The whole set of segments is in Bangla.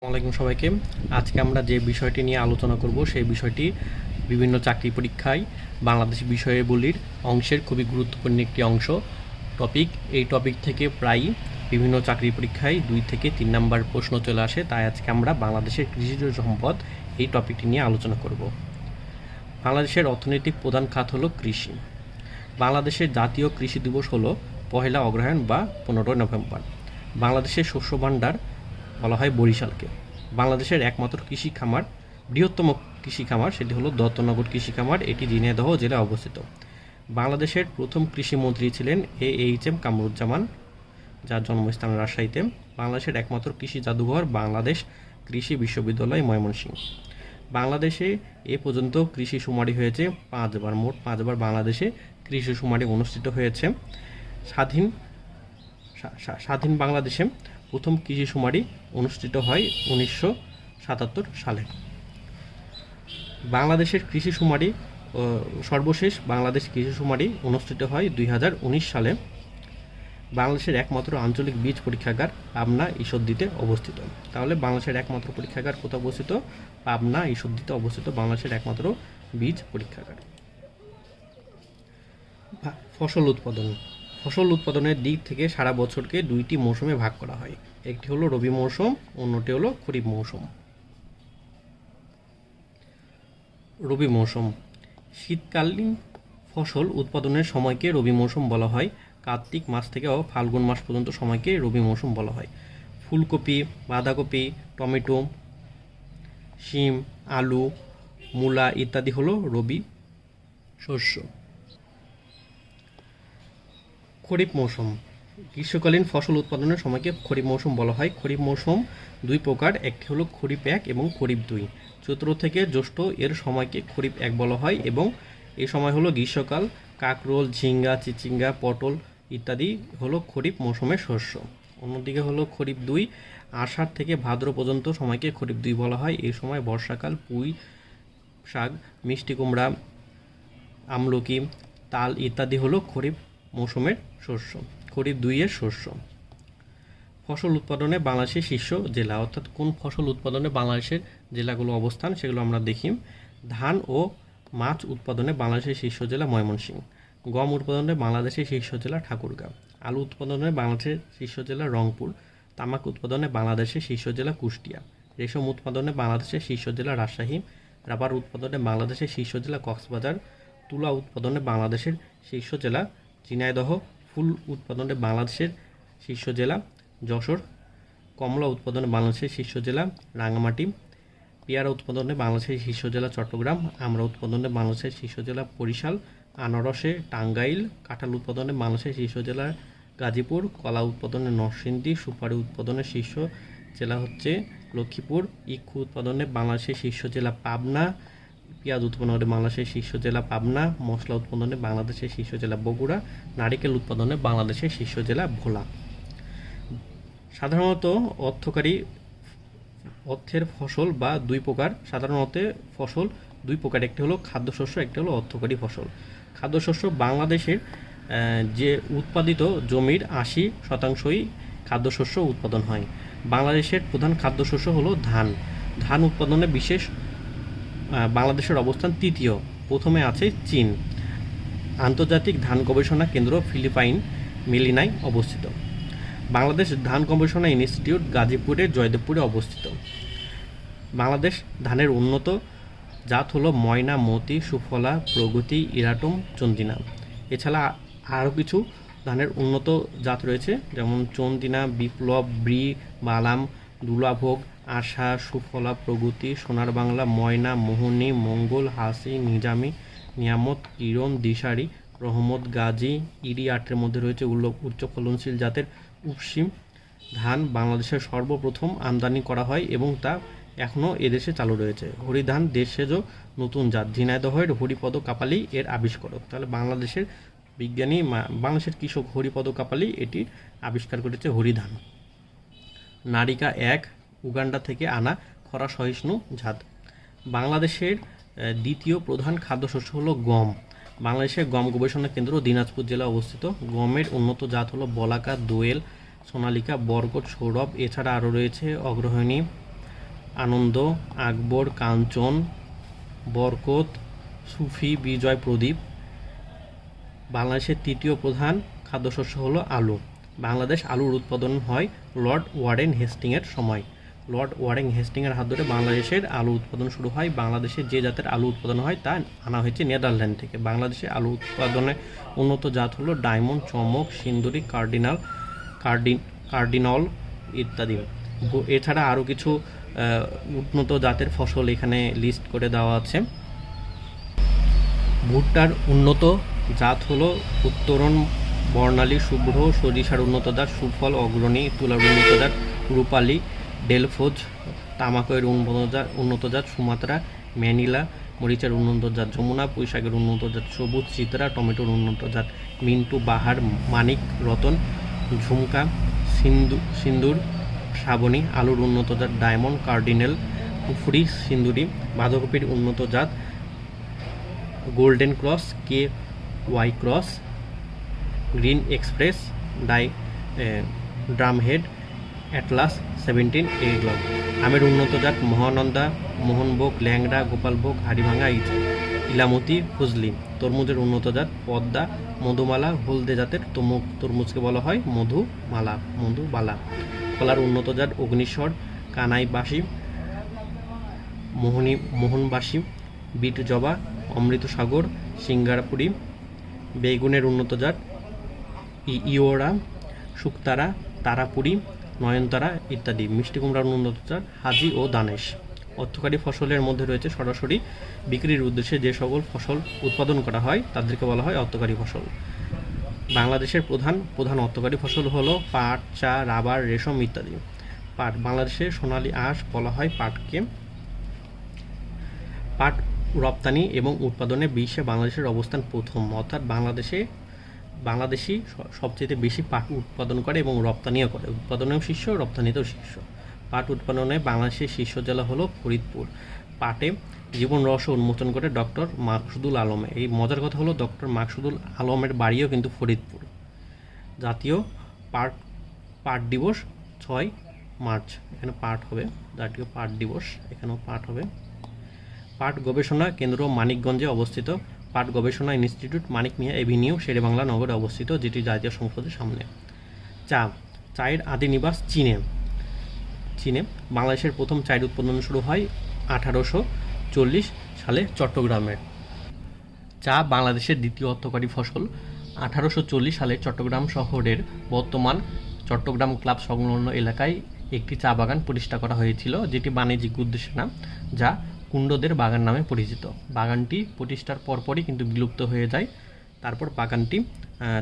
আসসালামাইকুম সবাইকে। আজকে আমরা যে বিষয়টি নিয়ে আলোচনা করব সেই বিষয়টি বিভিন্ন চাকরি পরীক্ষায় বাংলাদেশি বিষয়াবলীর অংশের খুবই গুরুত্বপূর্ণ একটি অংশ টপিক। এই টপিক থেকে প্রায় বিভিন্ন চাকরি পরীক্ষায় 2 থেকে 3 নাম্বার প্রশ্ন চলে আসে। তাই আজকে আমরা বাংলাদেশের কৃষিজ সম্পদ এই টপিকটি নিয়ে আলোচনা করব। বাংলাদেশের অর্থনৈতিক প্রধান খাত হলো কৃষি। বাংলাদেশের জাতীয় কৃষি দিবস হলো 1 অগ্রহায়ণ বা 15 নভেম্বর। বাংলাদেশের শস্য ভাণ্ডার বলা হয় বরিশালকে। বাংলাদেশের একমাত্র কৃষি খামার, বৃহত্তম কৃষি খামার, সেটি হলো দত্তনগর কৃষি খামার, এটি ঝিনাইদহ জেলায় অবস্থিত। বাংলাদেশের প্রথম কৃষিমন্ত্রী ছিলেন AHM কামরুজ্জামান, যার জন্মস্থান রাজশাহীতে। বাংলাদেশের একমাত্র কৃষি জাদুঘর বাংলাদেশ কৃষি বিশ্ববিদ্যালয় ময়মনসিংহ। বাংলাদেশে এ পর্যন্ত কৃষি শুমারি হয়েছে 5 বার, মোট 5 বার বাংলাদেশে কৃষি শুমারি অনুষ্ঠিত হয়েছে। স্বাধীন বাংলাদেশে প্রথম কৃষি শুমারি অনুষ্ঠিত হয় 1977 সালে। বাংলাদেশের কৃষি শুমারি সর্বশেষ বাংলাদেশ কৃষি শুমারি অনুষ্ঠিত হয় 2019 সালে। বাংলাদেশের একমাত্র আঞ্চলিক বীজ পরীক্ষাগার পাবনা ঈশ্বরদীতে অবস্থিত। তাহলে বাংলাদেশের একমাত্র পরীক্ষাগার কোথায় অবস্থিত? পাবনা ঈশ্বরদীতে অবস্থিত বাংলাদেশের একমাত্র বীজ পরীক্ষাগার। ফসল উৎপাদন। ফসল উৎপাদনের দিক থেকে সারা বছরকে 2টি মৌসুমে ভাগ করা হয়। একটি হলো রবি মৌসুম, অন্যটি হলো খরিফ মৌসুম। রবি মৌসুম শীতকালীন ফসল উৎপাদনের সময়কে রবি মৌসুম বলা হয়। কার্তিক মাস থেকে ফাল্গুন মাস পর্যন্ত সময়কে রবি মৌসুম বলা হয়। ফুলকপি, বাঁধাকপি, টমেটো, শিম, আলু, মূলা ইত্যাদি হলো রবি শস্য। খরিফ মৌসুম গ্রীষ্মকালীন ফসল উৎপাদনের সময়কে খরিফ মৌসুম বলা হয়। খরিফ মৌসুম 2 প্রকার, একটি হলো খরিফ 1 এবং খরিফ 2। চৈত্র থেকে জ্যৈষ্ঠ এর সময়কে খরিফ 1 বলা হয় এবং এই সময় হলো গ্রীষ্মকাল। কাঁকরোল, ঝিঙ্গা, চিচিঙ্গা, পটল ইত্যাদি হলো খরিফ মৌসুমের শস্য। অন্যদিকে হলো খরিফ 2, আষাঢ় থেকে ভাদ্র পর্যন্ত সময়কে খরিফ 2 বলা হয়। এই সময় বর্ষাকাল, পুঁই শাক, মিষ্টি কুমড়া, আমলকি, তাল ইত্যাদি হলো খরিফ মৌসুমের শস্য, খরিফ 2 এর শস্য। ফসল উৎপাদনে বাংলাদেশের শীর্ষ জেলা, অর্থাৎ কোন ফসল উৎপাদনে বাংলাদেশের জেলাগুলো অবস্থান সেগুলো আমরা দেখি। ধান ও মাছ উৎপাদনে বাংলাদেশের শীর্ষ জেলা ময়মনসিংহ। গম উৎপাদনে বাংলাদেশের শীর্ষ জেলা ঠাকুরগাঁও। আলু উৎপাদনে বাংলাদেশের শীর্ষ জেলা রংপুর। তামাক উৎপাদনে বাংলাদেশের শীর্ষ জেলা কুষ্টিয়া। রেশম উৎপাদনে বাংলাদেশের শীর্ষ জেলা রাজশাহী। রাবার উৎপাদনে বাংলাদেশের শীর্ষ জেলা কক্সবাজার। তুলা উৎপাদনে বাংলাদেশের শীর্ষ জেলা ঝিনাইদহ। ফুল উৎপাদনে বাংলাদেশের শীর্ষ জেলা যশোর। কমলা উৎপাদনে বাংলাদেশের শীর্ষ জেলা রাঙামাটি। পেয়ারা উৎপাদনে বাংলাদেশের শীর্ষ জেলা চট্টগ্রাম। আমড়া উৎপাদনে বাংলাদেশের শীর্ষ জেলা বরিশাল। আনারসে টাঙ্গাইল। কাঁঠাল উৎপাদনে বাংলাদেশের শীর্ষ জেলা গাজীপুর। কলা উৎপাদনে নরসিংদী। সুপারি উৎপাদনের শীর্ষ জেলা হচ্ছে লক্ষ্মীপুর। ইক্ষু উৎপাদনে বাংলাদেশের শীর্ষ জেলা পাবনা। পেঁয়াজ উৎপাদনে বাংলাদেশের শীর্ষ জেলা পাবনা। মশলা উৎপাদনে বাংলাদেশের শীর্ষ জেলা বগুড়া। নারিকেল উৎপাদনে বাংলাদেশের শীর্ষ জেলা ভোলা। সাধারণত অর্থের ফসল বা 2 প্রকার। সাধারণত ফসল 2 প্রকার, একটি হলো খাদ্যশস্য, একটি হলো অর্থকরী ফসল। খাদ্যশস্য বাংলাদেশের যে উৎপাদিত জমির 80%ই খাদ্যশস্য উৎপাদন হয়। বাংলাদেশের প্রধান খাদ্যশস্য হলো ধান। ধান উৎপাদনে বাংলাদেশের অবস্থান 3য়, প্রথমে আছে চীন। আন্তর্জাতিক ধান গবেষণা কেন্দ্র ফিলিপাইন মেলিনায় অবস্থিত। বাংলাদেশ ধান গবেষণা ইনস্টিটিউট গাজীপুরের জয়দেবপুরে অবস্থিত। বাংলাদেশ ধানের উন্নত জাত হলো ময়না, মতি, সুফলা, প্রগতি, ইরাটম, চন্দিনা। এছাড়া আরও কিছু ধানের উন্নত জাত রয়েছে, যেমন চন্দিনা, বিপ্লব, ব্রি, বালাম, দুলাভোগ, আশা, সুফলা, প্রগতি, সোনার বাংলা, ময়না, মোহনী, মঙ্গল, হাসি, নিজামি, নিয়ামত, কিরণ, দিশারি, রহমত, গাজী। ইরি 8-এর মধ্যে রয়েছে উচ্চ ফলনশীল জাতের উপসিম ধান। বাংলাদেশের সর্বপ্রথম আমদানি করা হয় এবং তা এখনও এদেশে চালু রয়েছে। হরিধান দেশজ নতুন জাত। ঝিনাইদহের হরিপদ কাপালি এর আবিষ্কারক। তাহলে বাংলাদেশের বিজ্ঞানী, বাংলাদেশের কৃষক হরিপদ কাপালি এটি আবিষ্কার করেছে, হরিধান। নারিকা 1 উগান্ডা থেকে আনা খরা সহিষ্ণু জাত। বাংলাদেশের দ্বিতীয় প্রধান খাদ্যশস্য হলো গম। বাংলাদেশের গম গবেষণা কেন্দ্র দিনাজপুর জেলায় অবস্থিত। গমের উন্নত জাত হলো বলাকা, দোয়েল, সোনালিকা, বরকত, সৌরভ। এছাড়া আরও রয়েছে অগ্রহণী, আনন্দ, আকবর, কাঞ্চন, বরকত, সুফি, বিজয়, প্রদীপ। বাংলাদেশের তৃতীয় প্রধান খাদ্যশস্য হলো আলু। বাংলাদেশ আলুর উৎপাদন হয় লর্ড ওয়ারেন হেস্টিংয়ের সময়। লর্ড ওয়ারেন হেস্টিংয়ের হাত ধরে বাংলাদেশের আলু উৎপাদন শুরু হয়। বাংলাদেশে যে জাতের আলু উৎপাদন হয় তা আনা হয়েছে নেদারল্যান্ড থেকে। বাংলাদেশে আলু উৎপাদনে উন্নত জাত হলো ডায়মন্ড, চমক, সিন্দুরি, কার্ডিনল ইত্যাদি। এছাড়া আরও কিছু উন্নত জাতের ফসল এখানে লিস্ট করে দেওয়া আছে। ভুট্টার উন্নত জাত হলো উত্তরণ, বর্ণালী, শুভ্র। সরিষার উন্নত জাত সুফল, অগ্রণী। তুলার উন্নত জাত রূপালী, ডেলফোজ। তামাকের উন্নত জাত সুমাত্রা, ম্যানিলা। মরিচের উন্নত জাত যমুনা। পুঁইশাকের উন্নত জাত সবুজ, চিত্রা। টমেটোর উন্নত জাত মিন্টু, বাহার, মানিক, রতন, ঝুমকা, সিন্দুর, শ্রাবণী। আলুর উন্নত জাত ডায়মন্ড, কার্ডিনেল, কুফরি, সিন্দুরি। বাঁধাকপির উন্নত জাত golden cross, K Y cross, green express, drumhead, atlas 17 এগুলো। আমের উন্নত জাত মহানন্দা, মোহনভোগ, ল্যাংড়া, গোপালভোগ, হাড়িভাঙা, ইলামতি, ফজলি। তরমুজের উন্নত জাত পদ্মা, মধুমালা। হলদে জাতের তরমুজকে বলা হয় মধুবালা। কলার উন্নত জাত অগ্নিস্বর, কানাইবাসী, মোহনবাসী, বিট জবা, অমৃতসাগর, সিঙ্গারপুরি। বেগুনের উন্নত জাত ইওরা, শুকতারা, তারাপুরি, নয়নতারা ইত্যাদি। মিষ্টি কুমড়ার উন্নত জাত হাজি ও দানেশ। অর্থকারী ফসলের মধ্যে রয়েছে সরাসরি বিক্রির উদ্দেশ্যে যে সকল ফসল উৎপাদন করা হয় তাদেরকে বলা হয় অর্থকারী ফসল। বাংলাদেশের প্রধান অর্থকারী ফসল হলো পাট, চা, রাবার, রেশম ইত্যাদি। পাট, বাংলাদেশের সোনালী আঁশ বলা হয় পাটকে। পাট রপ্তানি এবং উৎপাদনে বিশ্বে বাংলাদেশের অবস্থান প্রথম, অর্থাৎ বাংলাদেশি সবচেয়ে বেশি পাট উৎপাদন করে এবং রপ্তানিও করে। উৎপাদনেও শীর্ষ, রপ্তানিতেও শীর্ষ। পাট উৎপাদনে বাংলাদেশের শীর্ষ জেলা হলো ফরিদপুর। পাটে জীবন রহস্য উন্মোচন করে ডক্টর মাকসুদুল আলম। এই মজার কথা হলো ডক্টর মাকসুদুল আলমের বাড়িও কিন্তু ফরিদপুর। জাতীয় পাট দিবস 6 মার্চ, এখানে পাট হবে। জাতীয় পাট দিবস, এখানেও পাট হবে। পাট গবেষণা কেন্দ্র মানিকগঞ্জে অবস্থিত। পাট গবেষণা ইনস্টিটিউট মানিক মিয়া এভিনিউ, শেরেবাংলা নগরে অবস্থিত, যেটি জাতীয় সংসদের সামনে। চায়ের আদি নিবাস চীনে। বাংলাদেশের প্রথম চায়ের উৎপাদন শুরু হয় 1840 সালে চট্টগ্রামে। চা বাংলাদেশের দ্বিতীয় অর্থকারী ফসল। 1840 সালে চট্টগ্রাম শহরের বর্তমান চট্টগ্রাম ক্লাব সংলগ্ন এলাকায় একটি চা বাগান প্রতিষ্ঠা করা হয়েছিল, যেটি বাণিজ্যিক উদ্দেশ্যে না, যা কুণ্ডদের বাগান নামে পরিচিত। বাগানটি প্রতিষ্ঠার পরপরই কিন্তু বিলুপ্ত হয়ে যায়।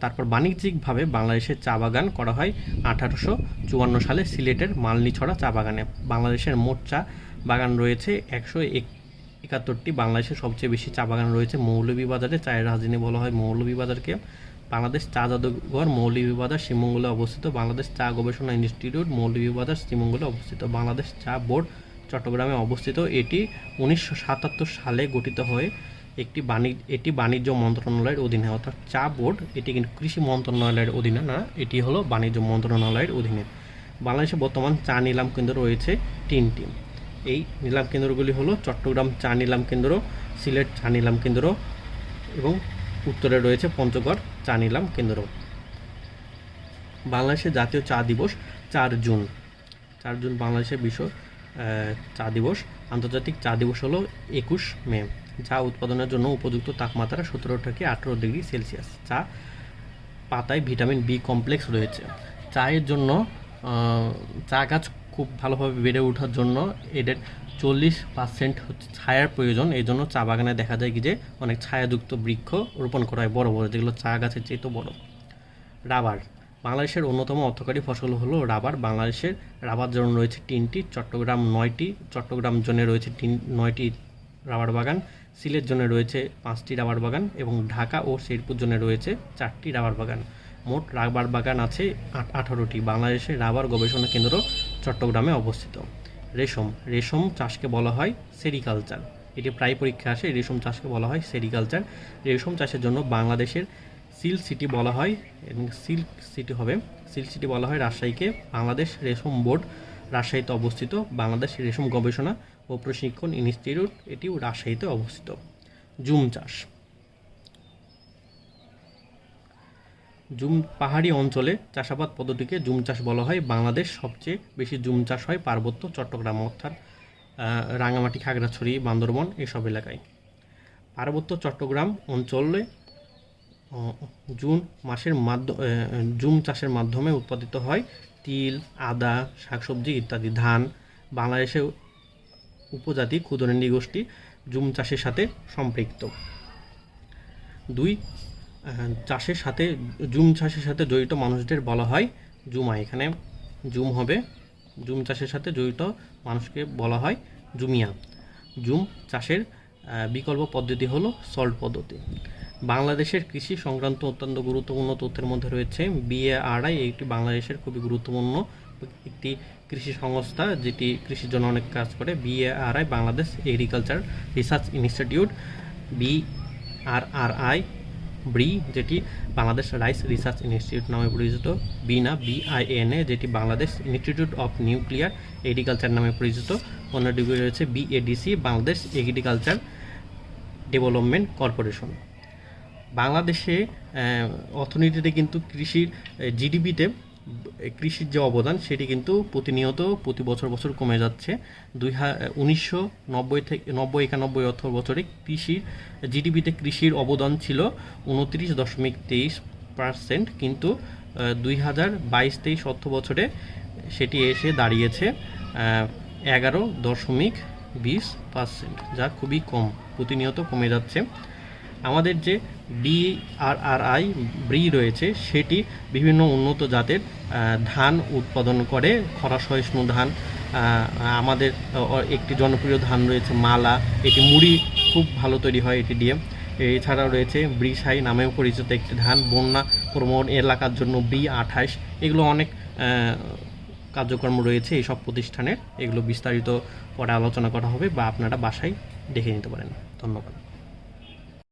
তারপর বাণিজ্যিকভাবে বাংলাদেশের চা বাগান করা হয় 1854 সালে সিলেটের মালনীছড়া চা বাগানে। বাংলাদেশের মোট চা বাগান রয়েছে 171টি। বাংলাদেশের সবচেয়ে বেশি চা বাগান রয়েছে মৌলভীবাজারে। চায়ের রাজধানী বলা হয় মৌলভীবাজারকে। বাংলাদেশ চা জাদুঘর মৌলভীবাজার শ্রীমঙ্গলে অবস্থিত। বাংলাদেশ চা গবেষণা ইনস্টিটিউট মৌলভীবাজার শ্রীমঙ্গলে অবস্থিত। বাংলাদেশ চা বোর্ড চট্টগ্রামে অবস্থিত। এটি 1977 সালে গঠিত হয়ে এটি বাণিজ্য মন্ত্রণালয়ের অধীনে, অর্থাৎ চা বোর্ড এটি কিন্তু কৃষি মন্ত্রণালয়ের অধীনে না, এটি হলো বাণিজ্য মন্ত্রণালয়ের অধীনে। বাংলাদেশে বর্তমান চা নিলাম কেন্দ্র রয়েছে 3টি। এই নিলাম কেন্দ্রগুলি হলো চট্টগ্রাম চা নিলাম কেন্দ্র, সিলেট চা নিলাম কেন্দ্র এবং উত্তরে রয়েছে পঞ্চগড় চা নিলাম কেন্দ্র। বাংলাদেশের জাতীয় চা দিবস 4 জুন। বাংলাদেশের বিশ্ব চা দিবস। আন্তর্জাতিক চা দিবস হলো 21 মে। চা উৎপাদনের জন্য উপযুক্ত তাপমাত্রা 17 থেকে 18 ডিগ্রি সেলসিয়াস। চা পাতায় ভিটামিন বি কমপ্লেক্স রয়েছে। চায়ের জন্য চা গাছ খুব ভালোভাবে বেড়ে ওঠার জন্য এদের 40% হচ্ছে ছায়ার প্রয়োজন। এই জন্য চা বাগানে দেখা যায় কি যে অনেক ছায়াযুক্ত বৃক্ষ রোপণ করা হয় বড় বড়, যেগুলো চা গাছের চেয়ে তো বড়। রাবার, বাংলাদেশের অন্যতম অর্থকারী ফসল হলো রাবার। বাংলাদেশের রাবার জোন রয়েছে 3টি, চট্টগ্রাম 9টি। চট্টগ্রাম জোনে রয়েছে 9টি রাবার বাগান। সিলেট জোনে রয়েছে 5টি রাবার বাগান এবং ঢাকা ও শেরপুর জোনে রয়েছে 4টি রাবার বাগান। মোট রাবার বাগান আছে 18টি। বাংলাদেশের রাবার গবেষণা কেন্দ্র চট্টগ্রামে অবস্থিত। রেশম চাষকে বলা হয় সেরিকালচার। এটি প্রায় পরীক্ষা আসে। রেশম চাষকে বলা হয় সেরিকালচার। রেশম চাষের জন্য বাংলাদেশের সিল্ক সিটি বলা হয় রাজশাহীকে। বাংলাদেশ রেশম বোর্ড রাজশাহীতে অবস্থিত। বাংলাদেশ রেশম গবেষণা ও প্রশিক্ষণ ইনস্টিটিউট, এটিও রাজশাহীতে অবস্থিত। জুম চাষ। জুম পাহাড়ি অঞ্চলে চাষাবাদ পদ্ধতিকে জুম চাষ বলা হয়। বাংলাদেশ সবচেয়ে বেশি জুম চাষ হয় পার্বত্য চট্টগ্রাম অর্থাৎ রাঙামাটি, খাগড়াছড়ি, বান্দরবন এসব এলাকায়। পার্বত্য চট্টগ্রাম অঞ্চলে জুম চাষের মাধ্যমে উৎপাদিত হয় তিল, আদা, শাকসবজি ইত্যাদি। ধান। বাংলাদেশে উপজাতি ক্ষুদ্র নৃগোষ্ঠী জুম চাষের সাথে সম্পৃক্ত। জুম চাষের সাথে জড়িত মানুষদের বলা হয় জুমা। এখানে জুম হবে, জুম চাষের সাথে জড়িত মানুষকে বলা হয় জুমিয়া। জুম চাষের বিকল্প পদ্ধতি হলো সল্ট পদ্ধতি। বাংলাদেশের কৃষি সংক্রান্ত অত্যন্ত গুরুত্বপূর্ণ তথ্যের মধ্যে রয়েছে BARI, একটি বাংলাদেশের খুবই গুরুত্বপূর্ণ একটি কৃষি সংস্থা যেটি কৃষির জন্য অনেক কাজ করে। BARI Bangladesh agriculture research institute. BRRI ব্রি, যেটি বাংলাদেশ রাইস রিসার্চ ইনস্টিটিউট নামে পরিচিত। BINA, যেটি Bangladesh institute of nuclear agriculture নামে পরিচিত। অন্যটি রয়েছে BADC, Bangladesh agriculture development corporation. বাংলাদেশে অর্থনীতিতে কিন্তু কৃষির GDP-তে কৃষির যে অবদান সেটি কিন্তু প্রতি বছর কমে যাচ্ছে। 1990-91 অর্থ বছরে কৃষির GDP-তে কৃষির অবদান ছিল 29.23%, কিন্তু 2022-23 অর্থ বছরে সেটি এসে দাঁড়িয়েছে 11.20%, যা খুবই কম, প্রতিনিয়ত কমে যাচ্ছে। আমাদের যে BRRI ব্রি রয়েছে সেটি বিভিন্ন উন্নত জাতের ধান উৎপাদন করে। খরা সহিষ্ণু ধান, আমাদের একটি জনপ্রিয় ধান রয়েছে মালা, এটি মুড়ি খুব ভালো তৈরি হয় এটি দিয়ে। এছাড়াও রয়েছে ব্রিশাই নামেও পরিচিত একটি ধান, বন্যা প্রবণ এলাকার জন্য B28। এগুলো অনেক কার্যক্রম রয়েছে এইসব প্রতিষ্ঠানের, এগুলো বিস্তারিত পরে আলোচনা করা হবে বা আপনারা বাসায় দেখে নিতে পারেন। ধন্যবাদ।